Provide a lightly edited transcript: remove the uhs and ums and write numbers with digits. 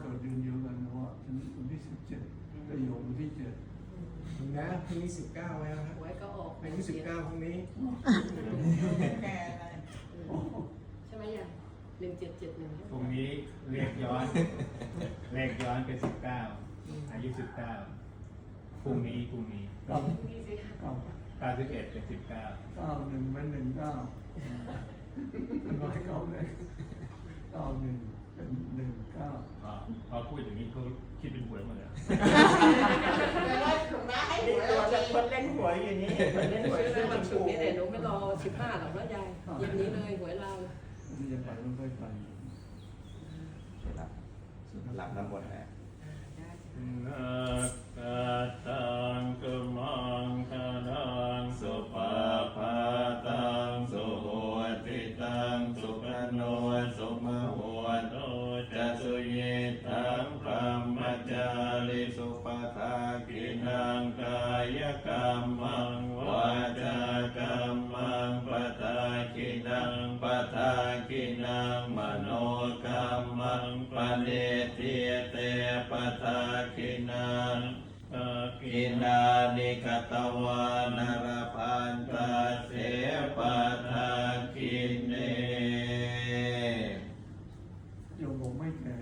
กิดเดือนเดียวกันนะว่าฉันวันที่17ก็โยมวันที่7ถึงนะพรุ่งนี้19แล้วครับ หวยก็ออกอายุ19พรุ่งนี้แก่อะไร ใช่ไหมยัง1771 พรุ่งนี้เลขย้อนเป็น19อายุ19พรุ่งนี้9 นี่สิค่ะ 91เป็น19 1เป็น19ร้อยเก้าเลย91เป็น19พอพูดอย่างนี้เขาคิดเป็นหวยหมดเลย แต่ว่าหลวงน้าให้หวยเราจะคนเล่นหวยอยู่นี่คนเล่นหวย ซื้ ซื้ อ อ วั มัน น ศุ ถู กร์ ก นี้เดี๋ยวหนูไม่รอ15หรอกแล้วยายเย็นนี้เลยหวยเรา ที่จะไปไม่ค่อยไป หลับน้ำหมดแล้ว นาคาตังกุมังคนังสุปาปาตังสุโหติตังสุปโนสุมโหโตจะสุเยตังพรหมจาริสุปทากินังกายกรรมังวาจากรรมังปทากินังปทากินังมโนกรรมังปเนติเตปทากินังกินานิกตวานา